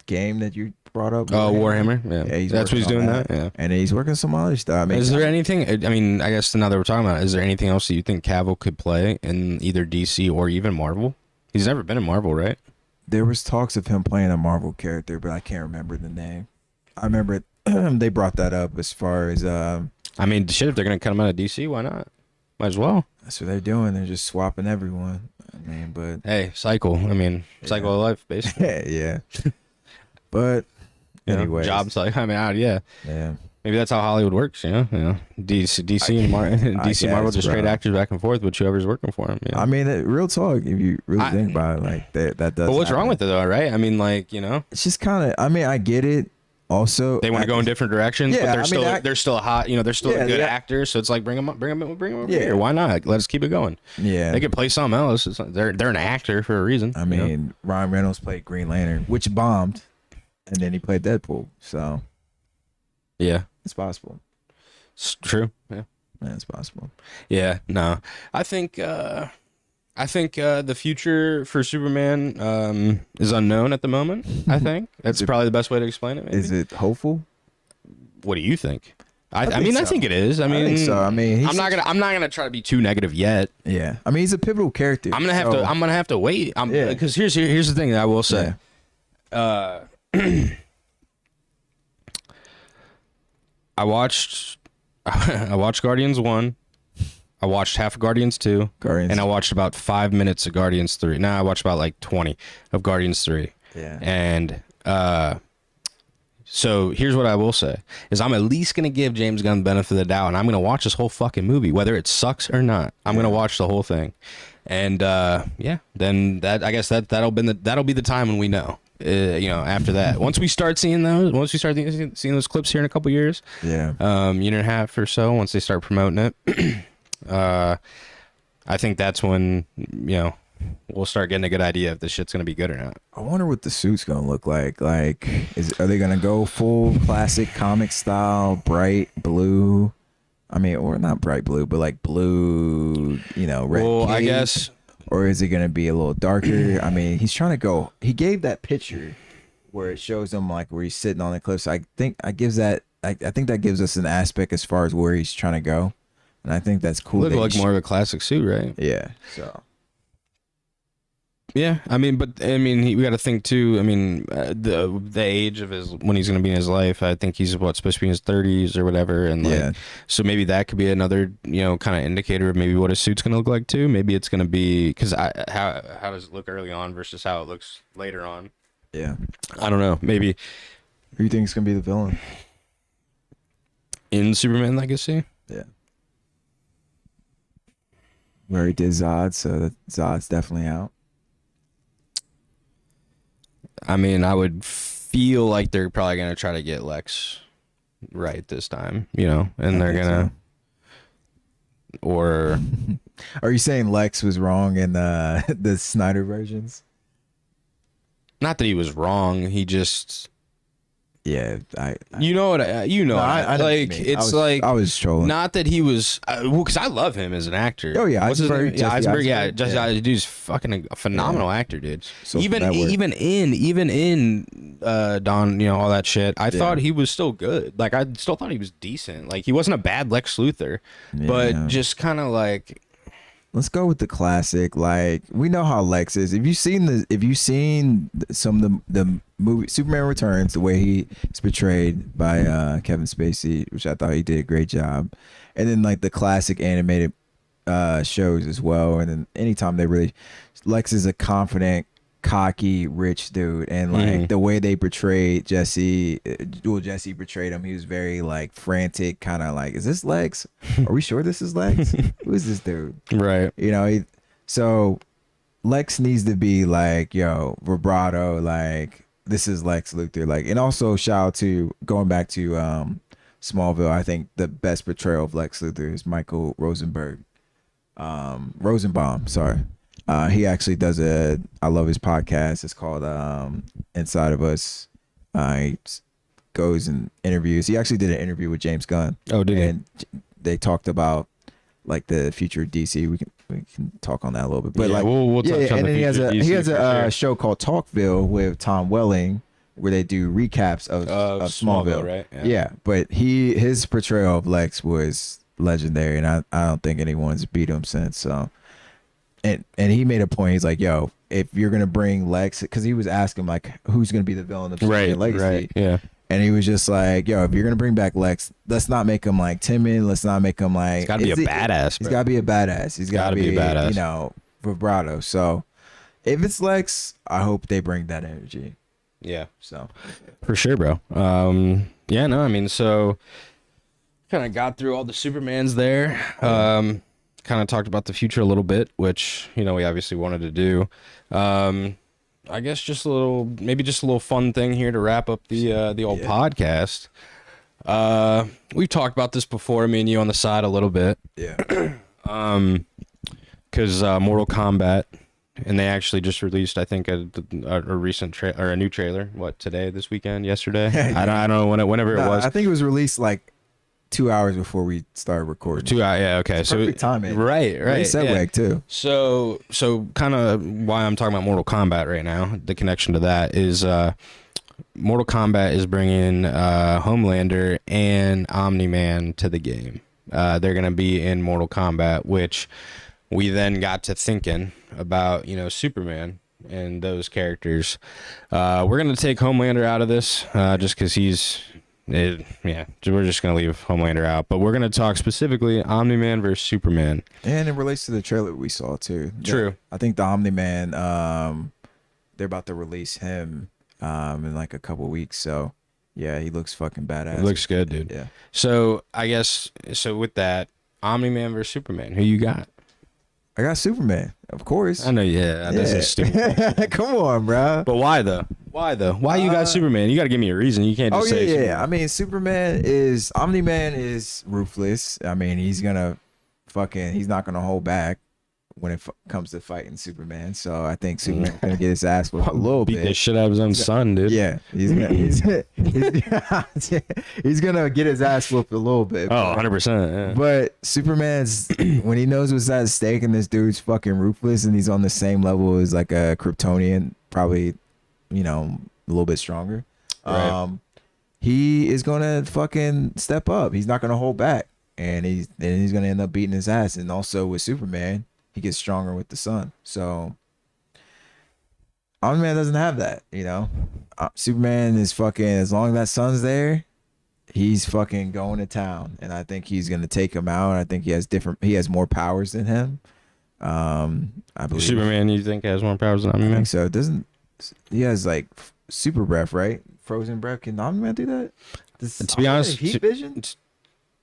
game that you brought up. Warhammer. Yeah, that's what he's doing. That. Yeah, and he's working some other stuff. I mean, is there anything? I mean, I guess now that we're talking about it, is there anything else that you think Cavill could play in either DC or even Marvel? He's never been in Marvel, right? There was talks of him playing a Marvel character, but I can't remember the name. I remember they brought that up as far as. I mean, shit, if they're gonna cut him out of DC, why not? Might as well. That's what they're doing. They're just swapping everyone. I mean, but hey, cycle. I mean, cycle of life, basically. Yeah. But anyway, jobs like yeah. Maybe that's how Hollywood works, you know. DC and Marvel just trade actors back and forth with whoever's working for them. You know? I mean, real talk. If you really think about it, like that does. But what's wrong with it, though? Right? I mean, like, you know, it's just kind of. I mean, I get it. Also, they want to go in different directions, but they're still hot. You know, they're still a good actors. So it's like bring them up over here. Why not? Let's keep it going. Yeah, they could play something else. They're an actor for a reason. I mean, Ryan Reynolds played Green Lantern, which bombed, and then he played Deadpool. So yeah, it's possible. It's true. Yeah, it's possible. Yeah, no, I think the future for Superman is unknown at the moment. I think that's probably the best way to explain it. Maybe. Is it hopeful? What do you think? I think it is. I think so. I mean, I'm not gonna try to be too negative yet. Yeah, I mean, he's a pivotal character. I'm gonna have to wait. Because here's the thing that I will say. Yeah. I watched Guardians 1. I watched half of Guardians 2. And I watched about 5 minutes of Guardians 3. Now I watched about like 20 of Guardians 3. Yeah. And so here's what I will say is I'm at least going to give James Gunn the benefit of the doubt, and I'm going to watch this whole fucking movie, whether it sucks or not. I'm going to watch the whole thing. And then I guess that'll be the time when we know. After that, once we start seeing those clips here in a couple years, year and a half or so, once they start promoting it, I think that's when we'll start getting a good idea if this shit's gonna be good or not. I wonder what the suit's gonna look like. Like, are they gonna go full classic comic style, bright blue? I mean, or not bright blue, but like blue, red. Well, cape? I guess. Or is it going to be a little darker? I mean, he's trying to go. He gave that picture where it shows him like where he's sitting on the cliff. So I think that gives us an aspect as far as where he's trying to go, and I think that's cool. Look like more of a classic suit, right? Yeah. So. Yeah, we got to think too. I mean, the age of when he's going to be in his life. I think he's supposed to be in his 30s or whatever, and so maybe that could be another kind of indicator of maybe what his suit's going to look like too. Maybe it's going to be because how does it look early on versus how it looks later on? Yeah, I don't know. Maybe who do you think is going to be the villain in Superman Legacy? Yeah, where he did Zod, so Zod's definitely out. I mean, I would feel like they're probably going to try to get Lex right this time, and they're going to... Or... Are you saying Lex was wrong in the Snyder versions? Not that he was wrong. He just... Yeah, I was trolling. Not that he was, because I love him as an actor. Oh yeah, Eisenberg. Dude's fucking a phenomenal actor, dude. So even in Dawn, all that shit. I thought he was still good. Like I still thought he was decent. Like he wasn't a bad Lex Luthor, but just kind of like. Let's go with the classic. Like we know how Lex is. If you've seen some of the movie Superman Returns, the way he is portrayed by Kevin Spacey, which I thought he did a great job, and then like the classic animated shows as well. And then anytime they really, Lex is a confident, cocky, rich dude, and like the way they portrayed Jesse, Jesse portrayed him, he was very like frantic, kind of like, is this Lex? Are we sure this is Lex? Who is this dude? Right. You know, so Lex needs to be like, yo, vibrato, like this is Lex Luthor, like. And also shout out to, going back to Smallville, I think the best portrayal of Lex Luthor is Michael Rosenbaum, sorry. He actually does I love his podcast. It's called Inside of Us. He goes and interviews. He actually did an interview with James Gunn. Oh, did he? And they talked about like the future of DC. We can talk on that a little bit. But yeah, like, we'll touch on and the then future he has a sure. show called Talkville with Tom Welling, where they do recaps of Smallville. Right? Yeah, but his portrayal of Lex was legendary, and I don't think anyone's beat him since. So, and he made a point. He's like, yo, if you're gonna bring Lex, because he was asking like, who's gonna be the villain of Superman Legacy? Right. Yeah. And he was just like, yo, if you're gonna bring back Lex, let's not make him like timid. Let's not make him like. He's gotta be a badass. He's gotta be a badass. He's gotta be a badass. You know, vibrato. So, if it's Lex, I hope they bring that energy. Yeah. So, for sure, bro. Yeah. No, I mean, so kind of got through all the Supermans there. Kind of talked about the future a little bit, which, you know, we obviously wanted to do. I guess just a little fun thing here to wrap up the old podcast. We've talked about this before, me and you on the side a little bit. Yeah. Because Mortal Kombat, and they actually just released, I think, a recent or a new trailer. What, today, this weekend, yesterday? I don't know whenever it was. I think it was released like 2 hours before we started recording. 2 hours, yeah, okay. It's perfect timing. Right. Great segue too. So kind of why I'm talking about Mortal Kombat right now, the connection to that is Mortal Kombat is bringing Homelander and Omni-Man to the game. They're going to be in Mortal Kombat, which we then got to thinking about, you know, Superman and those characters. We're going to take Homelander out of this just because we're just going to leave Homelander out. But we're going to talk specifically Omni-Man versus Superman. And it relates to the trailer we saw, too. True. I think the Omni-Man, they're about to release him in like a couple weeks. So, yeah, he looks fucking badass. He looks good, dude. Yeah. So, I guess, with that, Omni-Man versus Superman, who you got? I got Superman, of course. I know, yeah. This is stupid. Come on, bro. But why, though? Why you got Superman? You got to give me a reason. You can't just say yeah. Superman. I mean, Omni-Man is ruthless. I mean, he's not gonna hold back when it comes to fighting Superman. So I think Superman's gonna get his ass whooped a little Beat bit. the shit out of his own son, dude. Yeah, he's gonna get his ass whooped a little bit. Oh, 100%. Yeah. But Superman's, when he knows what's at stake and this dude's fucking ruthless and he's on the same level as like a Kryptonian, probably, you know, a little bit stronger. Right. He is gonna fucking step up. He's not gonna hold back, and he's gonna end up beating his ass. And also with Superman, he gets stronger with the sun. So Omni-Man doesn't have that, you know. Superman is fucking, as long as that sun's there, he's fucking going to town, and I think he's gonna take him out. I think he has more powers than him. I believe Superman, you think, has more powers than I Omni-Man? think so. He has like super breath, right? Frozen breath. Can Omni-Man do that? To be honest, heat vision.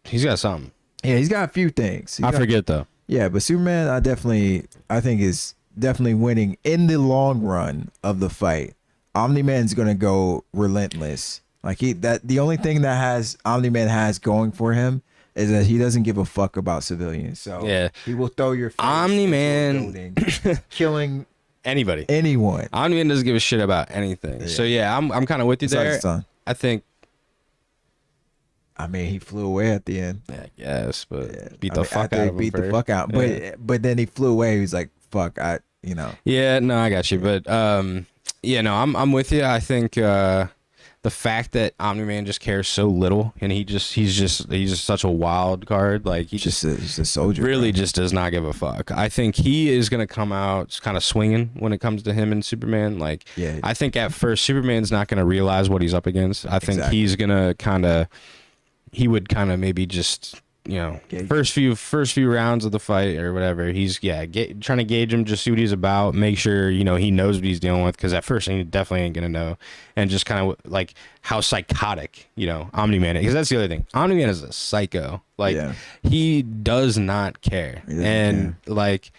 He's got something. Yeah, he's got a few things. I forget though. Yeah, but Superman, I think is definitely winning in the long run of the fight. Omni-Man's gonna go relentless. Like the only thing that Omni-Man has going for him is that he doesn't give a fuck about civilians. So yeah, he will throw your face Omni-Man killing anyone. Omni-Man doesn't give a shit about anything. Yeah. So yeah, I'm kind of with you there. I think. I mean, he flew away at the end. Yeah, I guess, but beat the fuck out of him. Beat the fuck out. But then he flew away. He was like, "Fuck, Yeah, no, I got you. But yeah, no, I'm with you. I think the fact that Omni-Man just cares so little, and he's just such a wild card. Like he's just a soldier. Really, just does not give a fuck. I think he is gonna come out kind of swinging when it comes to him and Superman. Like, yeah. I think at first Superman's not gonna realize what he's up against. I think he's gonna he would kind of maybe just first few rounds of the fight or whatever, he's trying to gauge him, just see what he's about, make sure he knows what he's dealing with, because at first he definitely ain't gonna know, and just kind of like how psychotic Omni-Man is, because that's the other thing. Omni-Man is a psycho. Like he does not care, and like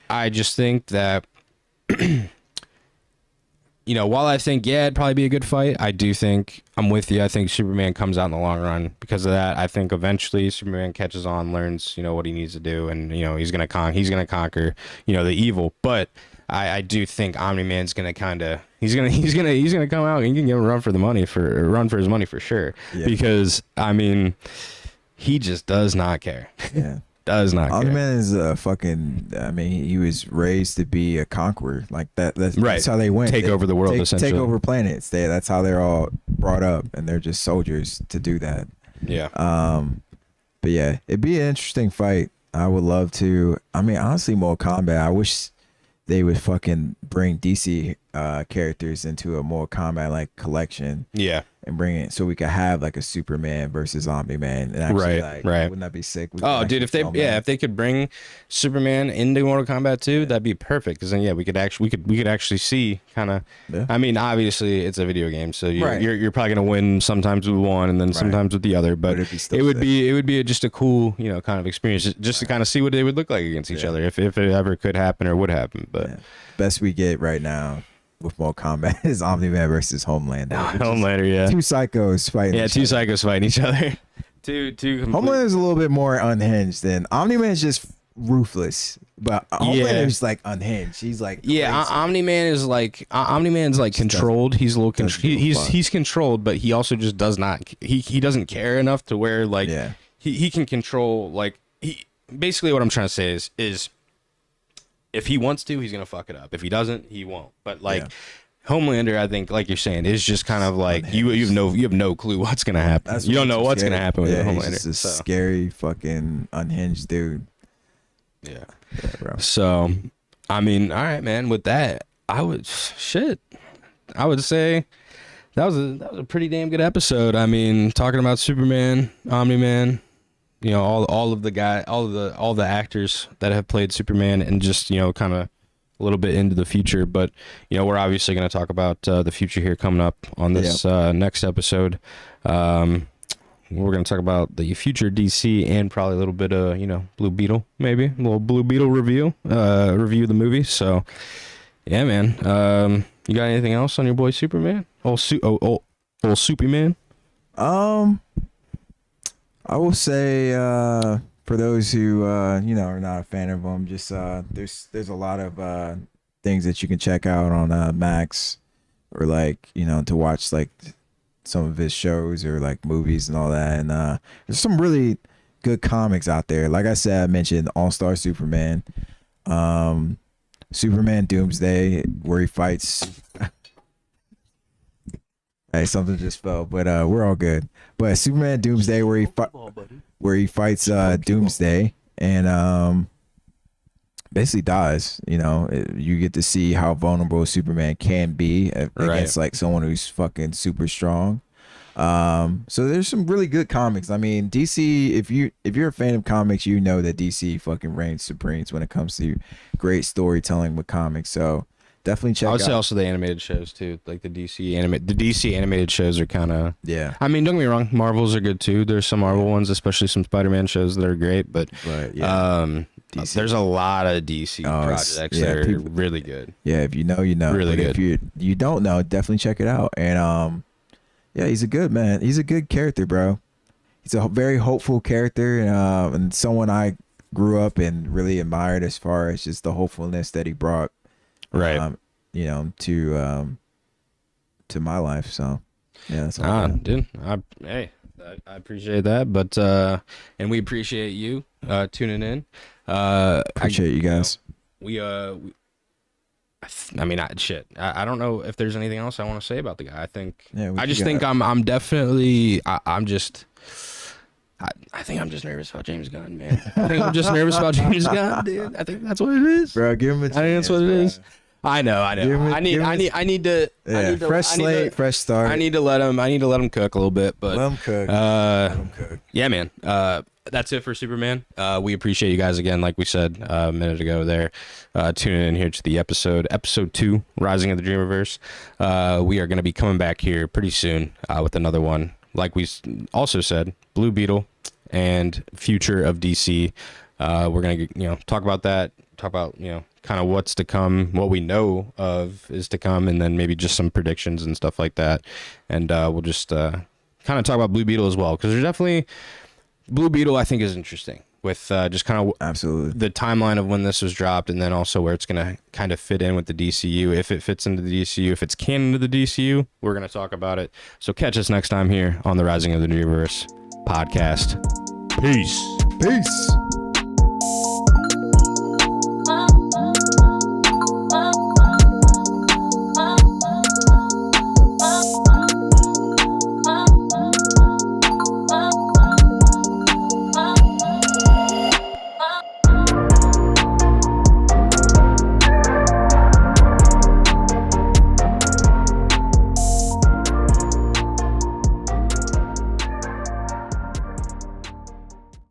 I just think that. While I think, it'd probably be a good fight, I do think I'm with you. I think Superman comes out in the long run because of that. I think eventually Superman catches on, learns, what he needs to do, and he's gonna conquer, the evil. But I do think Omni-Man's gonna he's gonna come out and he can get a run for his money for sure. Yeah. Because he just does not care. Yeah. Does not care. Omni-Man is a fucking. He was raised to be a conqueror. Like that. That's how they went. Take over the world. Essentially, take over planets. That's how they're all brought up, and they're just soldiers to do that. Yeah. But yeah, it'd be an interesting fight. I would love to. Honestly, Mortal Kombat. I wish they would fucking bring DC characters into a Mortal Kombat like collection. Yeah. And bring it so we could have like a Superman versus Omni-Man. And actually, right. Wouldn't that be sick? Dude, if they could bring Superman into Mortal Kombat 2, that'd be perfect. Because then we could actually see kind of. Yeah. Obviously it's a video game, so you're probably gonna win sometimes with one and then sometimes with the other. But it would be just a cool kind of experience just to kind of see what they would look like against each other if it ever could happen or would happen. But best we get right now with Mortal Kombat is Omni-Man versus Homelander. Homelander, yeah. Two psychos fighting. Yeah, two psychos fighting each other. Two. Homelander is a little bit more unhinged than Omni-Man's just ruthless, but Homelander's like unhinged. He's like Omni-Man's like controlled. He's a little he's controlled, but he also just does not. He doesn't care enough to where he can control basically what I'm trying to say is. If he wants to, he's gonna fuck it up. If he doesn't, he won't. But Homelander, I think, like you're saying, is just kind of like you have no clue what's gonna happen. You don't know what's gonna happen with Homelander. He's just a scary fucking unhinged dude. Yeah, bro. So, all right, man. With that, I would say that was a pretty damn good episode. Talking about Superman, Omni-Man. All the actors that have played Superman, and just kind of a little bit into the future. But we're obviously going to talk about the future here coming up on this next episode. We're going to talk about the future DC and probably a little bit of Blue Beetle, maybe a little Blue Beetle review of the movie. So yeah, man. You got anything else on your boy Superman? Old Superman. I will say, for those who are not a fan of him, just there's a lot of things that you can check out on Max, or to watch some of his shows or movies and all that. And there's some really good comics out there. Like I said, I mentioned All-Star Superman, Superman Doomsday, where he fights. Hey, something just fell, but we're all good. But Superman Doomsday, where he fights Doomsday and basically dies. You get to see how vulnerable Superman can be against someone who's fucking super strong. So there's some really good comics. DC. If you're a fan of comics, you know that DC fucking reigns supreme when it comes to great storytelling with comics. So. Definitely check out. I would say also the animated shows too, like the DC animated shows are kind of don't get me wrong, Marvels are good too. There's some Marvel ones, especially some Spider-Man shows that are great, but there's a lot of DC projects that are really good. Yeah, if you know, you know. Really good. If you don't know, definitely check it out. And he's a good man. He's a good character, bro. He's a very hopeful character, and someone I grew up and really admired as far as just the hopefulness that he brought. Right. To my life. So yeah, that's all dude. I appreciate that, but and we appreciate you tuning in. Appreciate you guys. I don't know if there's anything else I want to say about the guy. I think I just think I think I'm just nervous about James Gunn, man. I think I'm just nervous about James Gunn, dude. I think that's what it is, bro. Give him a chance. I think that's what it is. I know. I need to fresh slate, fresh start. I need to let him cook a little bit, but let him cook. Yeah, man. that's it for Superman. We appreciate you guys again, like we said a minute ago there, tuning in here to the episode 2, Rising of the Dreamerverse. We are going to be coming back here pretty soon with another one. Like we also said, Blue Beetle and future of DC. We're going to talk about that, talk about kind of what's to come, what we know of is to come, and then maybe just some predictions and stuff like that. And we'll just kind of talk about Blue Beetle as well, because there's definitely Blue Beetle, I think, is interesting with just kind of absolutely the timeline of when this was dropped, and then also where it's going to kind of fit in with the DCU. If it fits into the DCU, if it's canon to the DCU, we're going to talk about it. So catch us next time here on the Rising of the Dreamerverse podcast. Peace. Peace.